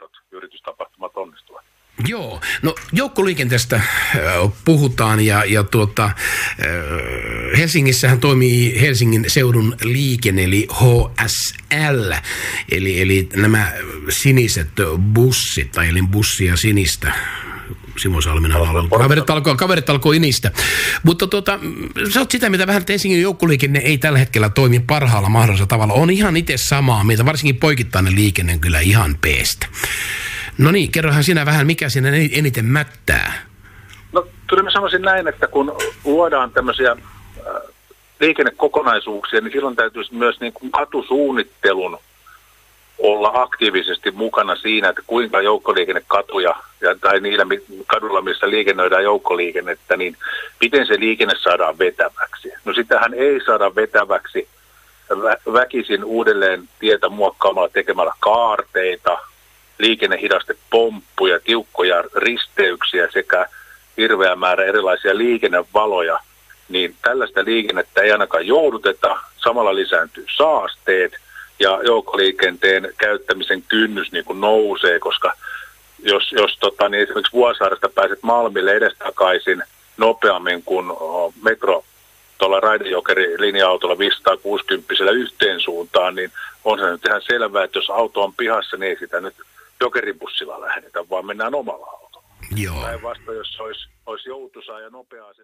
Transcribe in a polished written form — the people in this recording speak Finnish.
isot yritystapahtumat onnistuvat. Joo, no joukkoliikenteestä puhutaan ja Helsingissähän toimii Helsingin seudun liikenne eli HSL, eli nämä siniset bussit, ajelin bussia sinistä. Simo Salminen laulaa. Kaverit alkoi inistä. Mutta sä oot sitä, mitä vähän, että Helsingin joukkoliikenne ei tällä hetkellä toimi parhaalla mahdollisella tavalla. On ihan itse samaa mieltä, varsinkin poikittainen liikenne on kyllä ihan peestä. No niin, kerrohan sinä vähän, mikä siinä eniten mättää? No kyllä mä sanoisin näin, että kun luodaan tämmöisiä liikennekokonaisuuksia, niin silloin täytyisi myös niin kuin katusuunnittelun olla aktiivisesti mukana siinä, että kuinka joukkoliikennekatuja tai niillä kadulla, missä liikennöidään joukkoliikennettä, niin miten se liikenne saadaan vetäväksi. No sitähän ei saada vetäväksi väkisin uudelleen tietä muokkaamalla tekemällä kaarteita, liikennehidastepomppuja, tiukkoja risteyksiä sekä hirveä määrä erilaisia liikennevaloja, niin tällaista liikennettä ei ainakaan jouduteta, samalla lisääntyy saasteet ja joukkoliikenteen käyttämisen kynnys niin kuin nousee, koska jos niin esimerkiksi Vuosaaresta pääset Malmille edestakaisin nopeammin kuin metro tuolla Raide-Jokeri linja-autolla 560 yhteen suuntaan, niin on se nyt ihan selvää, että jos auto on pihassa, niin ei sitä nyt jokeribussilla lähdetä, vaan mennään omalla autolla. Joo. Päinvastoin, jos olisi joutuisaa ja nopeaa se